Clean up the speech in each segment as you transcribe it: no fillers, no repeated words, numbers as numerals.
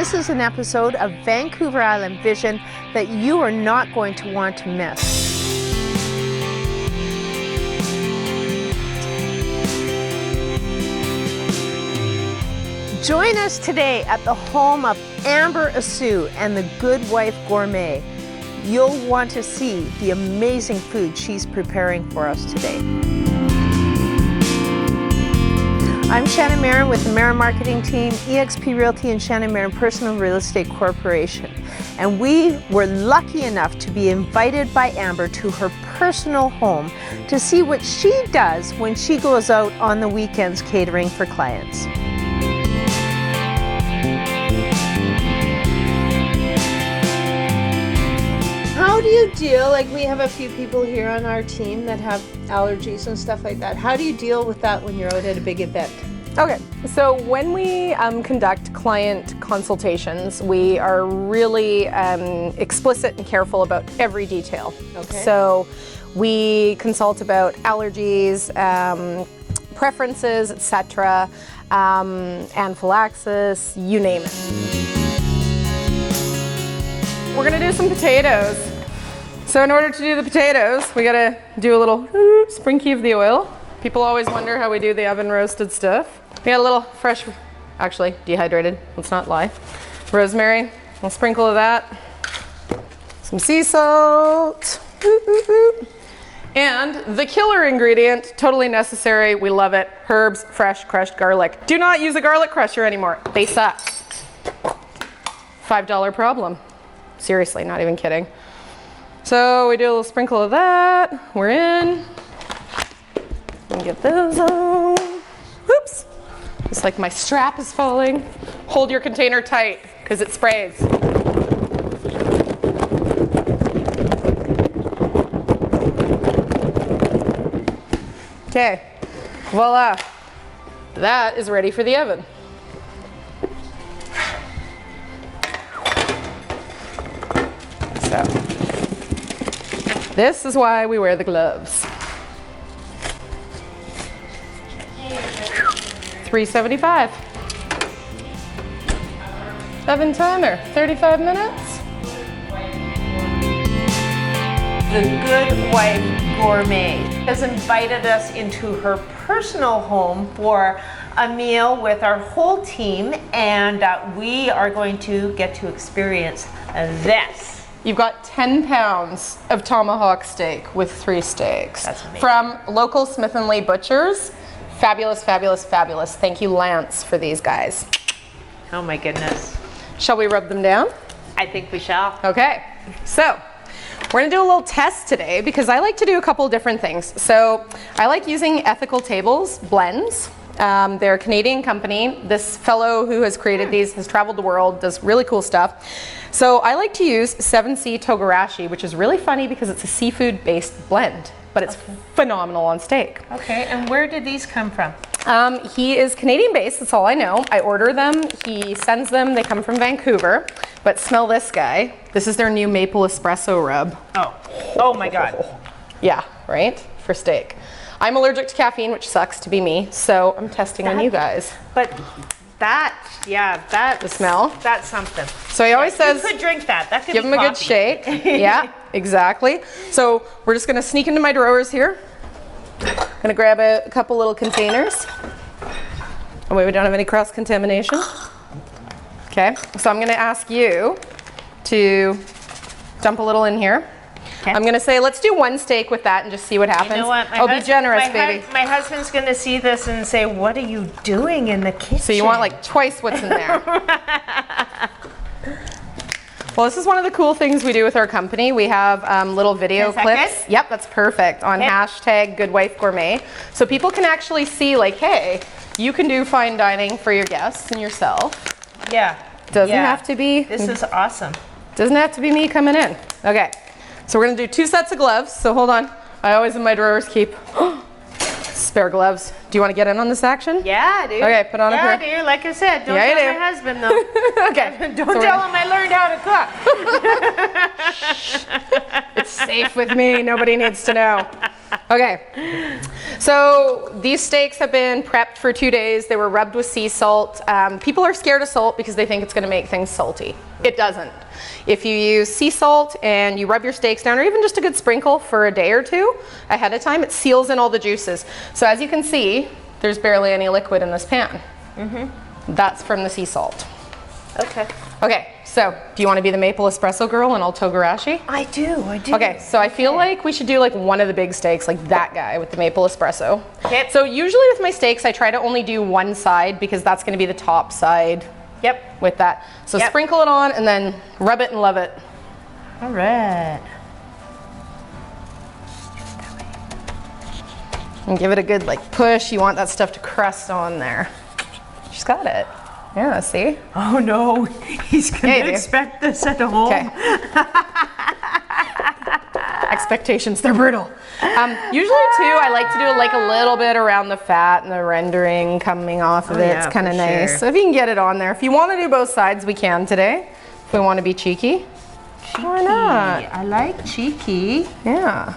this is an episode of Vancouver Island Vision that you are not going to want to miss. Join us today at the home of Amber Asu and the Good Wife Gourmet. You'll want to see the amazing food she's preparing for us today. I'm Shannon Marin with the Marin Marketing Team, eXp Realty and Shannon Marin Personal Real Estate Corporation. And we were lucky enough to be invited by Amber to her personal home to see what she does when she goes out on the weekends catering for clients. How do you deal, like we have a few people here on our team that have allergies and stuff like that. How do you deal with that when you're out at a big event? Okay, so when we conduct client consultations, we are really explicit and careful about every detail. Okay. So we consult about allergies, preferences, etc., anaphylaxis, you name it. We're gonna do some potatoes. So in order to do the potatoes, we gotta do a little sprinkle of the oil. People always wonder how we do the oven roasted stuff. We got a little fresh, actually dehydrated, let's not lie. Rosemary, a sprinkle of that. Some sea salt. And the killer ingredient, totally necessary, we love it, herbs, fresh crushed garlic. Do not use a garlic crusher anymore, they suck. $5 problem. Seriously, not even kidding. So we do a little sprinkle of that. We're in. And get those on. Oops. It's like my strap is falling. Hold your container tight because it sprays. Okay, voila. That is ready for the oven. So, this is why we wear the gloves. $3.75. Oven timer, 35 minutes. The Good Wife Gourmet has invited us into her personal home for a meal with our whole team, and we are going to get to experience this. You've got 10 pounds of tomahawk steak with 3 steaks. That's amazing. From local Smith & Lee butchers. Fabulous, fabulous, fabulous. Thank you, Lance, for these guys. Oh my goodness. Shall we rub them down? I think we shall. Okay, so we're gonna do a little test today because I like to do a couple different things. So I like using Ethical Tables blends. They're a Canadian company. This fellow who has created these has traveled the world, does really cool stuff. So I like to use 7C Togarashi, which is really funny because it's a seafood-based blend, but it's phenomenal on steak. Okay, and where did these come from? He is Canadian-based, that's all I know. I order them, he sends them, they come from Vancouver. But smell this guy. This is their new maple espresso rub. Oh my God. Yeah, right? For steak. I'm allergic to caffeine, which sucks to be me, so I'm testing on you guys. But The smell? That's something. So he always says, you could drink that. That could give be him a good coffee. shake. Yeah, exactly. So we're just gonna sneak into my drawers here. Gonna grab a couple little containers. That way we don't have any cross-contamination. Okay, so I'm gonna ask you to dump a little in here. Okay. I'm gonna say, let's do 1 steak with that and just see what happens. You know what? Oh, be generous, baby. My husband's going to see this and say, what are you doing in the kitchen? So you want like twice what's in there. Well, this is one of the cool things we do with our company. We have little video 10 clips. seconds? Yep, that's perfect. On hashtag Good Wife Gourmet. So people can actually see like, hey, you can do fine dining for your guests and yourself. Yeah. Doesn't have to be. This is awesome. Doesn't have to be me coming in. Okay, so we're gonna do 2 sets of gloves. So hold on. I always in my drawers keep spare gloves. Do you want to get in on this action? Yeah, I do. Okay, put on a pair. Yeah, I do. Like I said, don't Yeah, tell my husband though. Okay. Don't tell him I learned how to cook. It's safe with me. Nobody needs to know. Okay, so these steaks have been prepped for 2 days. They were rubbed with sea salt. People are scared of salt because they think it's going to make things salty. It doesn't. If you use sea salt and you rub your steaks down, or even just a good sprinkle for a day or two ahead of time, it seals in all the juices. So as you can see, there's barely any liquid in this pan. That's from the sea salt. Okay. Okay, so do you want to be the maple espresso girl and I'll togarashi? I do. Okay, so I feel like we should do like one of the big steaks, like that guy with the maple espresso. Okay. So usually with my steaks, I try to only do one side because that's going to be the top side. Yep. With that. So sprinkle it on and then rub it and love it. All right. And give it a good like push. You want that stuff to crust on there. She's got it. Yeah, see? Oh no, he's going to expect this at home. Okay. Expectations, they're brutal. Usually too, I like to do like a little bit around the fat and the rendering coming off of it. Yeah, it's kind of for nice. sure. So if you can get it on there. If you want to do both sides, we can today. If we want to be cheeky. Why not? I like cheeky. Yeah.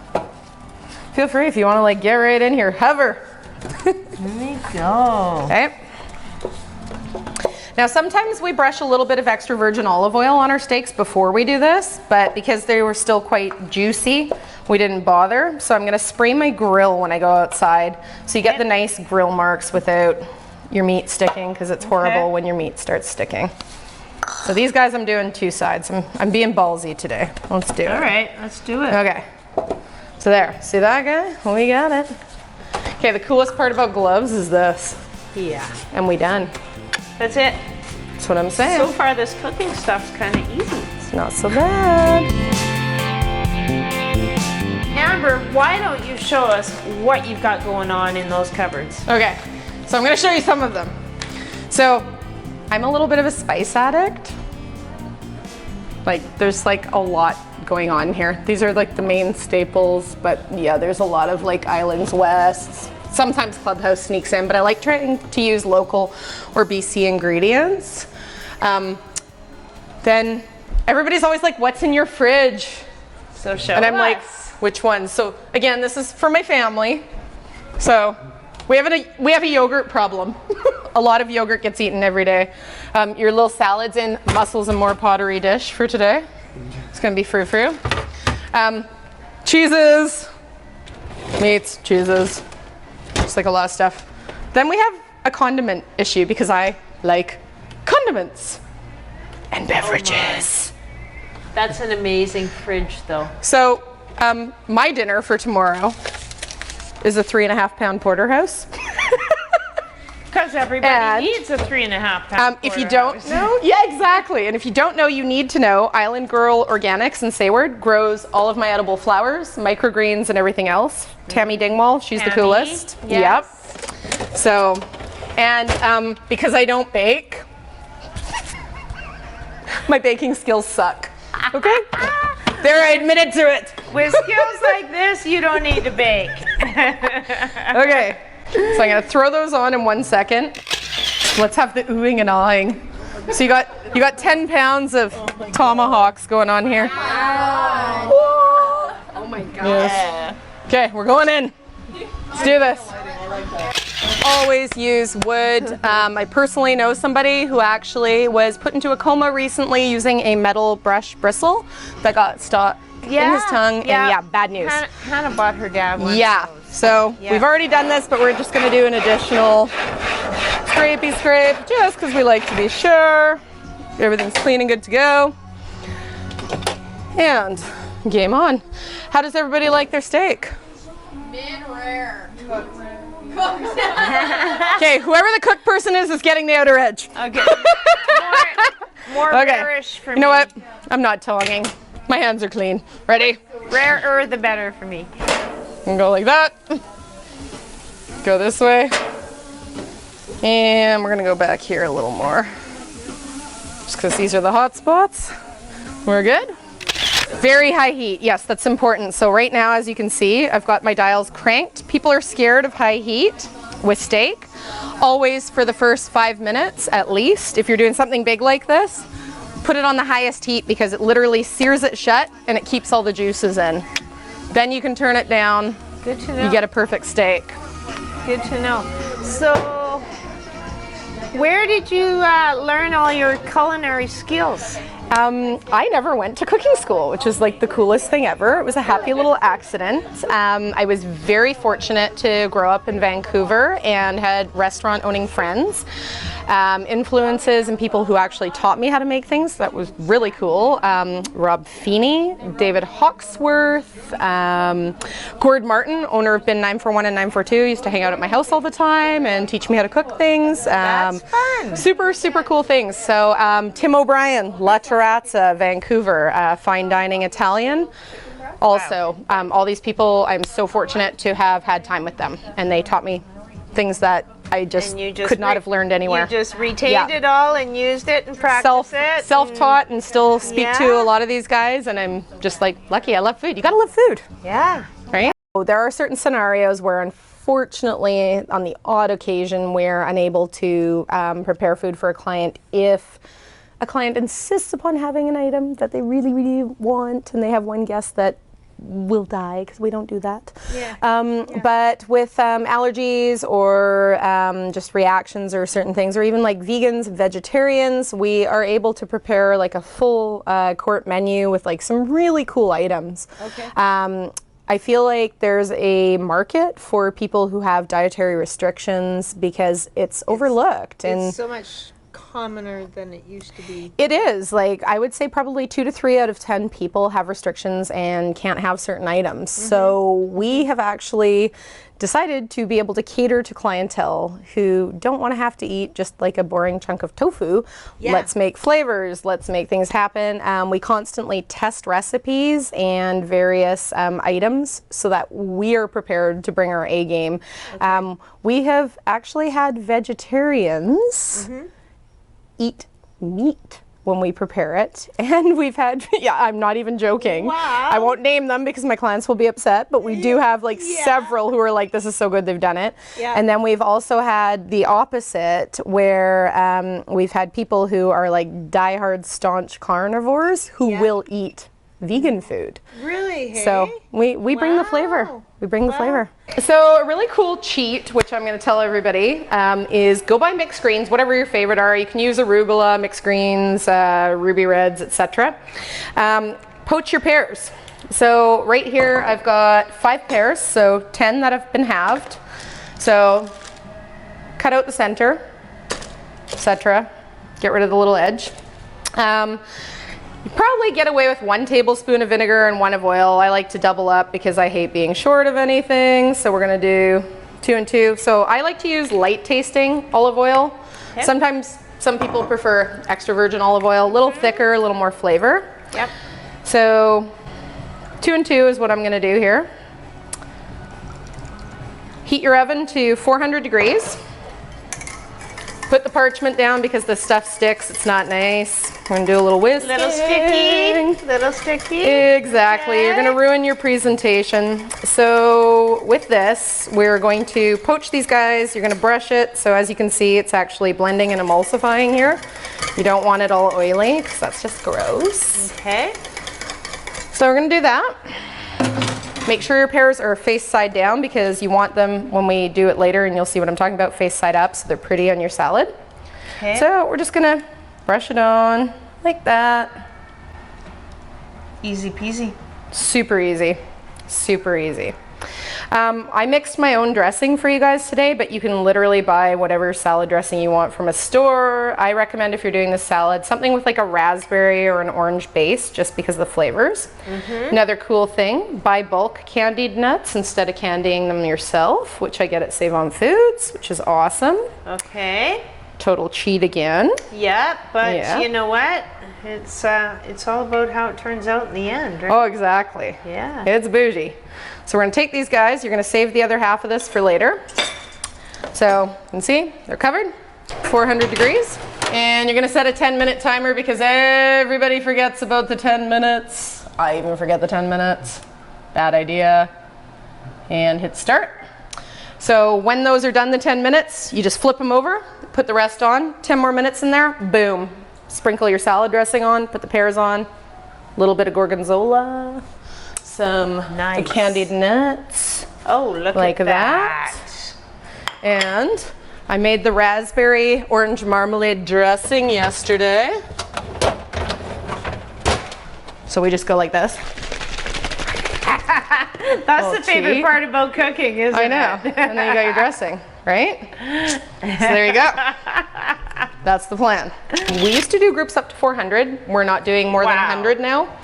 Feel free if you want to like get right in here. Hover. There we go. Okay. Now sometimes we brush a little bit of extra virgin olive oil on our steaks before we do this, but because they were still quite juicy, we didn't bother. So I'm going to spray my grill when I go outside, so you get the nice grill marks without your meat sticking, because it's horrible when your meat starts sticking. So these guys, I'm doing 2 sides. I'm being ballsy today. Let's do it. All right, let's do it. Okay. So there, see that guy? Well, we got it. Okay, the coolest part about gloves is this. Yeah. And we done. That's it. That's what I'm saying. So far, this cooking stuff's kind of easy. It's not so bad. Amber, why don't you show us what you've got going on in those cupboards? Okay, so I'm gonna show you some of them. So, I'm a little bit of a spice addict. Like, there's like a lot going on here. These are like the main staples, but yeah, there's a lot of like Islands West. Sometimes Clubhouse sneaks in, but I like trying to use local or BC ingredients. Then everybody's always like, what's in your fridge? So show And I'm us. like, which one? So again, this is for my family. So we have a yogurt problem. A lot of yogurt gets eaten every day. Your little salads in mussels and more pottery dish for today. It's gonna be frou-frou. Cheeses, meats, cheeses, just like a lot of stuff. Then we have a condiment issue because I like condiments and beverages. That's an amazing fridge, though. So my dinner for tomorrow is a 3.5 pound porterhouse. Because everybody needs a 3.5 pound. If you don't know, yeah, exactly. And if you don't know, you need to know. Island Girl Organics in Sayward grows all of my edible flowers, microgreens, and everything else. Tammy Dingwall, she's the coolest. Yes. Yep. So, and because I don't bake, my baking skills suck. Okay? There, I admitted to it. With skills like this, you don't need to bake. Okay. So I'm gonna throw those on in 1 second. Let's have the oohing and ahhing. So you got 10 pounds of tomahawks going on here. Oh my god. Yes. Okay, we're going in. Let's do this. Always use wood. I personally know somebody who actually was put into a coma recently using a metal brush bristle that got stuck in his tongue, and yeah, bad news. Hannah bought her dad one. Yeah, so we've already done this, but we're just gonna do an additional scrapey scrape, just because we like to be sure everything's clean and good to go. And game on. How does everybody like their steak? Mid-rare. Okay, whoever the cook person is getting the outer edge. Okay. More rare-ish for me. You know what? I'm not tonguing. My hands are clean. Ready? Rarer the better for me. And go like that. Go this way. And we're gonna go back here a little more. Just because these are the hot spots. We're good. Very high heat. Yes, that's important. So right now, as you can see, I've got my dials cranked. People are scared of high heat with steak. Always for the first 5 minutes at least. If you're doing something big like this, put it on the highest heat because it literally sears it shut and it keeps all the juices in. Then you can turn it down Good to know. you get a perfect steak. Good to know. So, where did you learn all your culinary skills? I never went to cooking school, which is like the coolest thing ever. It was a happy little accident. I was very fortunate to grow up in Vancouver and had restaurant owning friends, influences and people who actually taught me how to make things. That was really cool. Rob Feeney, David Hawksworth, Gord Martin, owner of Bin 941 and 942, used to hang out at my house all the time and teach me how to cook things. That's fun. Super cool things. So Tim O'Brien, La Terrazza, Vancouver, fine dining Italian. Also, all these people, I'm so fortunate to have had time with them, and they taught me things that I just could not have learned anywhere. You just retained it all and used it and practiced it. Self-taught and still speak to a lot of these guys, and I'm just like lucky. I love food. You gotta love food. Yeah. Right? There are certain scenarios where unfortunately, on the odd occasion, we're unable to prepare food for a client if a client insists upon having an item that they really want, and they have one guest that will die, because we don't do that. But with allergies or just reactions or certain things, or even like vegans, vegetarians, we are able to prepare like a full court menu with like some really cool items. Okay. I feel like there's a market for people who have dietary restrictions because it's overlooked. And it's so much commoner than it used to be. it is. Like, I would say probably 2 to 3 out of 10 people have restrictions and can't have certain items. So we have actually decided to be able to cater to clientele who don't want to have to eat just like a boring chunk of tofu. Let's make flavors, let's make things happen. We constantly test recipes and various items so that we are prepared to bring our A game. We have actually had vegetarians eat meat when we prepare it, and we've had I'm not even joking. Wow. I won't name them because my clients will be upset, but we do have like several who are like, this is so good, they've done it. And then we've also had the opposite, where we've had people who are like diehard staunch carnivores who will eat vegan food. Really? Hey? So we bring the flavor. We bring the flavor. So a really cool cheat, which I'm going to tell everybody, is go buy mixed greens, whatever your favorite are. You can use arugula, mixed greens, ruby reds, etc. Poach your pears. So right here I've got 5 pears, so 10 that have been halved. So cut out the center, etc. Get rid of the little edge. You probably get away with 1 tablespoon of vinegar and 1 of oil. I like to double up because I hate being short of anything. So we're gonna do 2 and 2. So I like to use light tasting olive oil. Sometimes some people prefer extra virgin olive oil, a little thicker, a little more flavor. So 2 and 2 is what I'm gonna do here. Heat your oven to 400 degrees. Put the parchment down because the stuff sticks. It's not nice. We're gonna do a little whisk. Little sticky. Exactly. You're gonna ruin your presentation. So with this, we're going to poach these guys. You're gonna brush it. So as you can see, it's actually blending and emulsifying here. You don't want it all oily because that's just gross. Okay. So we're gonna do that. Make sure your pears are face side down because you want them when we do it later, and you'll see what I'm talking about, face side up, so they're pretty on your salad. Okay. So we're just gonna brush it on like that. Easy peasy. Super easy, super easy. I mixed my own dressing for you guys today, but you can literally buy whatever salad dressing you want from a store. I recommend, if you're doing this salad, something with like a raspberry or an orange base, just because of the flavors. Another cool thing, buy bulk candied nuts instead of candying them yourself, which I get at Save On Foods, which is awesome. Okay. Total cheat again. Yep, but you know what? It's all about how it turns out in the end, right? Oh, exactly. Yeah. It's bougie. So we're gonna take these guys, you're gonna save the other half of this for later. So you can see, they're covered, 400 degrees. And you're gonna set a 10-minute timer because everybody forgets about the 10 minutes. I even forget the 10 minutes. Bad idea. And hit start. So when those are done, the 10 minutes, you just flip them over, put the rest on, 10 more minutes in there, boom. Sprinkle your salad dressing on, put the pears on, a little bit of gorgonzola, some candied nuts, Oh, look like at that. And I made the raspberry orange marmalade dressing yesterday. So we just go like this. That's the favorite cheat. part about cooking, isn't it? I know. And then you got your dressing, right? So there you go. That's the plan. We used to do groups up to 400. We're not doing more than 100 now.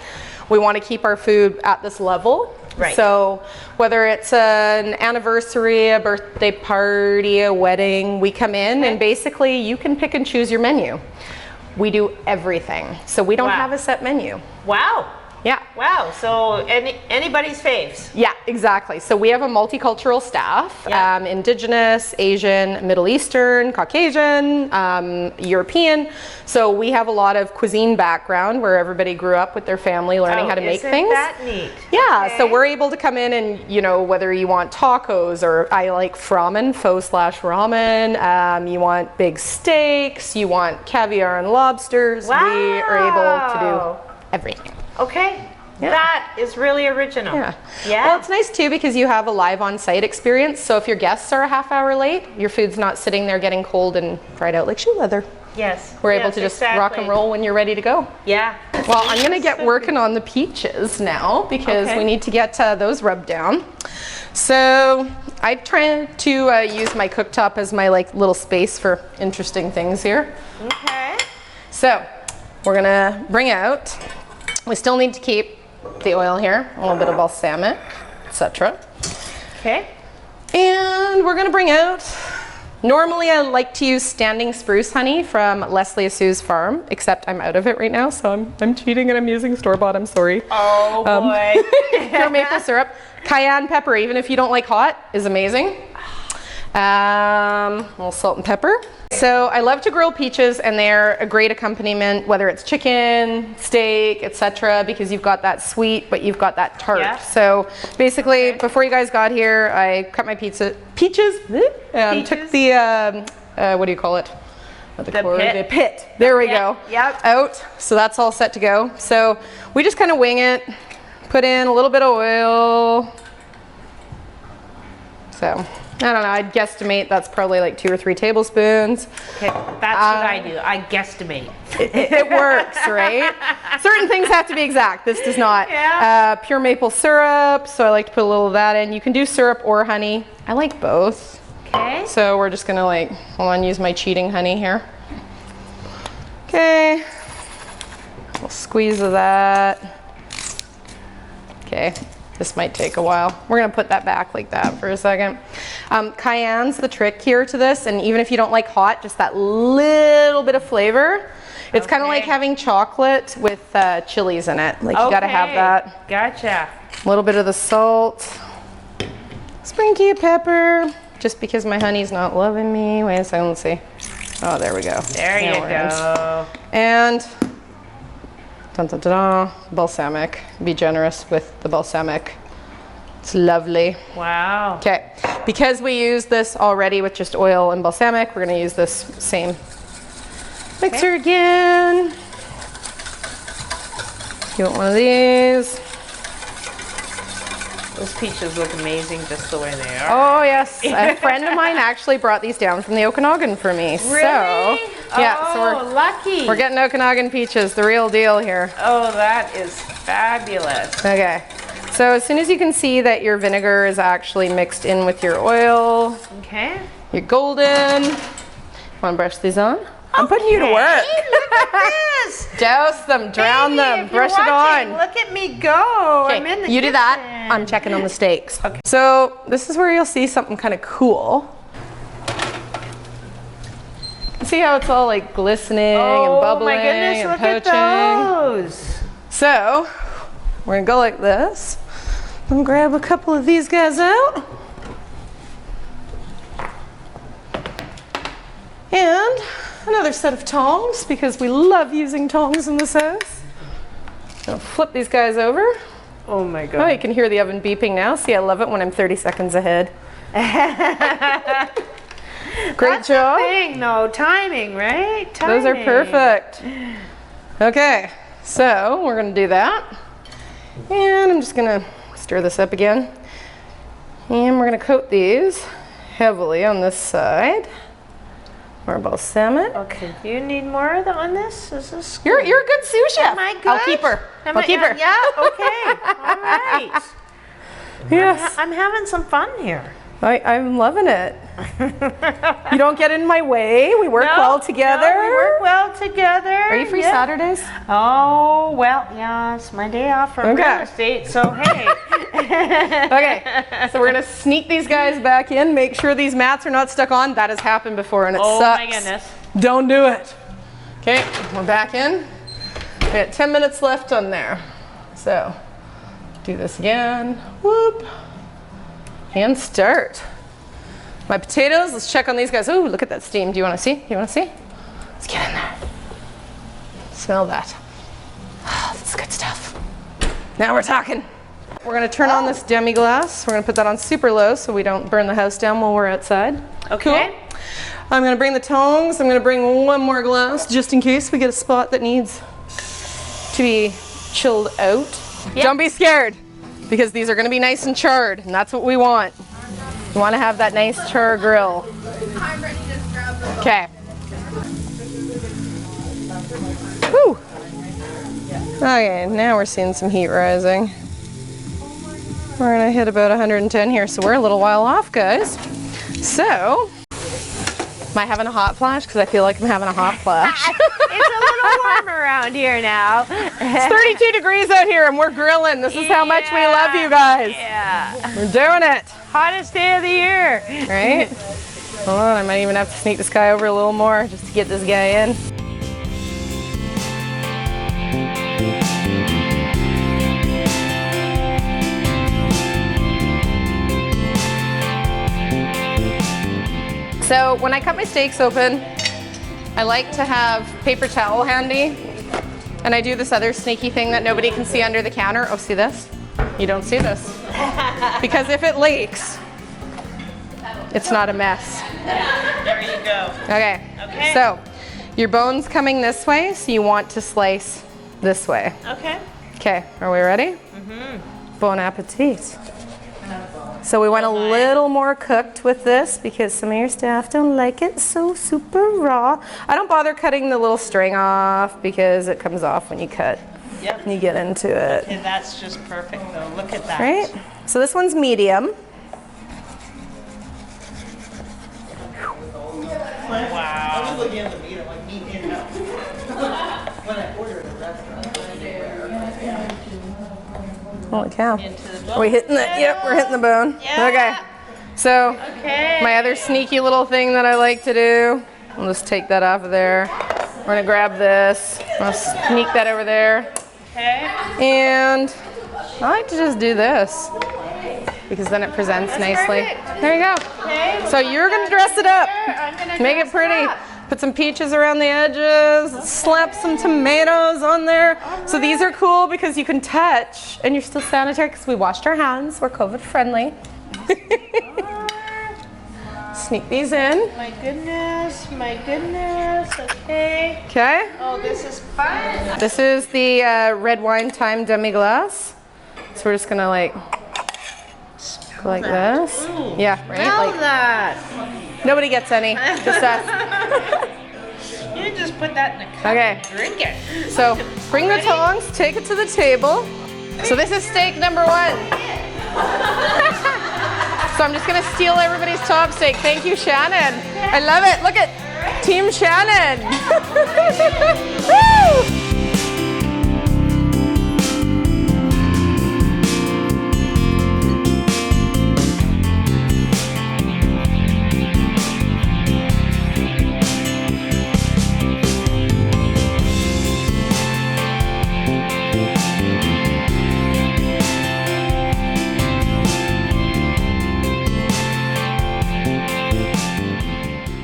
We want to keep our food at this level. Right. So whether it's an anniversary, a birthday party, a wedding, we come in and basically you can pick and choose your menu. We do everything. So we don't have a set menu. Wow. Yeah. Wow. So anybody's faves. Yeah, exactly. So we have a multicultural staff, Indigenous, Asian, Middle Eastern, Caucasian, European. So we have a lot of cuisine background where everybody grew up with their family learning how to make things. Isn't that neat? Yeah, Okay. so we're able to come in and, you know, whether you want tacos or I like ramen, faux/ramen, you want big steaks, you want caviar and lobsters, we are able to do everything. Okay. That is really original. Yeah. Yeah. Well, it's nice too because you have a live on-site experience. So if your guests are a half hour late, your food's not sitting there getting cold and dried out like shoe leather. Yes. We're able to just rock and roll when you're ready to go. Yeah. Well, I'm going to get working on the peaches now because we need to get those rubbed down. So I try to use my cooktop as my like little space for interesting things here. Okay. So we're going to bring out, we still need to keep the oil here, a little bit of balsamic, etc. Okay. And we're going to bring out, normally I like to use standing spruce honey from Leslie Sue's farm, except I'm out of it right now, so I'm cheating and I'm using store-bought, I'm sorry. Oh boy. Pure maple syrup. Cayenne pepper, even if you don't like hot, is amazing. A little salt and pepper. So I love to grill peaches and they're a great accompaniment, whether it's chicken, steak, etc., because you've got that sweet, but you've got that tart. Yeah. So basically, before you guys got here, I cut my peaches, and took the, what do you call it? The pit. There we go. Yep. Out. So that's all set to go. So we just kind of wing it, put in a little bit of oil. So I don't know, I'd guesstimate that's probably like 2 or 3 tablespoons. Okay, that's what I do. I guesstimate. It works, right? Certain things have to be exact. This does not. Yeah. Pure maple syrup, so I like to put a little of that in. You can do syrup or honey. I like both. Okay. So we're just gonna like, hold on, use my cheating honey here. Okay. A little squeeze of that. Okay. This might take a while. We're gonna put that back like that for a second. Cayenne's the trick here to this, and even if you don't like hot, just that little bit of flavor. It's kind of like having chocolate with chilies in it. Like you gotta have that. Gotcha. A little bit of the salt. Spring key of pepper. Just because my honey's not loving me. Wait a second, let's see. Oh, there we go. There you go. And balsamic. Be generous with the balsamic. It's lovely. Wow. Okay, because we use this already with just oil and balsamic, we're going to use this same mixer again. You want one of these? Those peaches look amazing just the way they are. Oh yes, a friend of mine actually brought these down from the Okanagan for me. Really? So, yeah, so lucky. we're getting Okanagan peaches, the real deal here. Oh, that is fabulous. Okay, so as soon as you can see that your vinegar is actually mixed in with your oil, Okay. you're golden. Want to brush these on? I'm putting you to work. Look at this. Douse them, drown them, If you're brush it watching, on. Look at me go. I'm in the You do that. kitchen. I'm checking on the steaks. Okay. So this is where you'll see something kind of cool. See how it's all like glistening and bubbling Oh my goodness, and look poaching. at those. So we're gonna go like this. And grab a couple of these guys out. And another set of tongs because we love using tongs in this house. So flip these guys over. Oh my Oh, god. you can hear the oven beeping now. See, I love it when I'm 30 seconds ahead. Great That's job. the thing, no timing, right? Timing. Those are perfect. Okay, so we're gonna do that. And I'm just gonna stir this up again. And we're gonna coat these heavily on this side. More balsamic. Okay, do you need more on this? Is this good? You're a good sous chef. Am I good? I'll keep her. I'll keep her. Yeah, okay. All right. Yes. I'm having some fun here. I'm loving it. You don't get in my way. We work well together. No, we work well together. Are you free Saturdays? Oh, well, yeah, it's my day off from real estate, so hey. Okay, so we're gonna sneak these guys back in, make sure these mats are not stuck on. That has happened before and it sucks. Oh my goodness. Don't do it. Okay, we're back in. We got 10 minutes left on there. So, do this again. Whoop. And start. My potatoes, let's check on these guys. Oh, look at that steam. Do you want to see? You want to see? Let's get in there. Smell that. Oh, that's good stuff. Now we're talking. We're going to turn on this demi-glace. We're going to put that on super low so we don't burn the house down while we're outside. Okay. Cool. I'm going to bring the tongs. I'm going to bring one more glass just in case we get a spot that needs to be chilled out. Yep. Don't be scared because these are going to be nice and charred, and that's what we want. We want to have that nice char grill. I'm ready to grab the Okay. Whew. Okay, now we're seeing some heat rising. We're gonna hit about 110 here, so we're a little while off, guys. So, am I having a hot flash? Because I feel like I'm having a hot flash. It's a little warm around here now. It's 32 degrees out here and we're grilling. This is how much we love you guys. Yeah. We're doing it. Hottest day of the year. Right? Hold on, I might even have to sneak this guy over a little more just to get this guy in. So when I cut my steaks open, I like to have paper towel handy. And I do this other sneaky thing that nobody can see under the counter. Oh, see this? You don't see this. Because if it leaks, it's not a mess. There you go. Okay. Okay. So your bone's coming this way, so you want to slice this way. Okay. Okay, are we ready? Mm-hmm. Bon appetit. So we went a little more cooked with this because some of your staff don't like it so super raw. I don't bother cutting the little string off because it comes off when you cut. Yep. And you get into it. Okay, that's just perfect though. Look at that. Right? So this one's medium. Wow. I was looking at the meat, I'm like, meat in out. When I ordered at a restaurant. Holy cow. Into the bone. Are we hitting the, yep, we're hitting the bone. Yeah. Okay. So Okay. my other sneaky little thing that I like to do, I'll just take that off of there. We're gonna grab this. I'll sneak that over there. Okay. And I like to just do this because then it presents nicely. perfect. There you go. Okay. So you're gonna dress it up. I'm gonna Make dress it pretty. up. Put some peaches around the edges, slap some tomatoes on there. So these are cool because you can touch and you're still sanitary because we washed our hands. We're COVID friendly. Sneak these in. My goodness, my goodness. Okay. Okay. Oh, this is fun. This is the red wine thyme demi-glace. So we're just gonna like go like this. Ooh. Yeah, right? Smell Like that. nobody gets any, just us. You just put that in a cup Okay. and drink it. So bring the tongs, take it to the table. So this is steak number 1. So I'm just gonna steal everybody's top steak. Thank you, Shannon. I love it. Look at Team Shannon. Woo!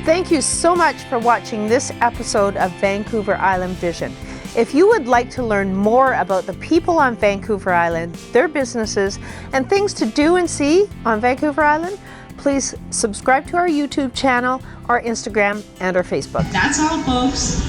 Thank you so much for watching this episode of Vancouver Island Vision. If you would like to learn more about the people on Vancouver Island, their businesses, and things to do and see on Vancouver Island, please subscribe to our YouTube channel, our Instagram, and our Facebook. That's all, folks.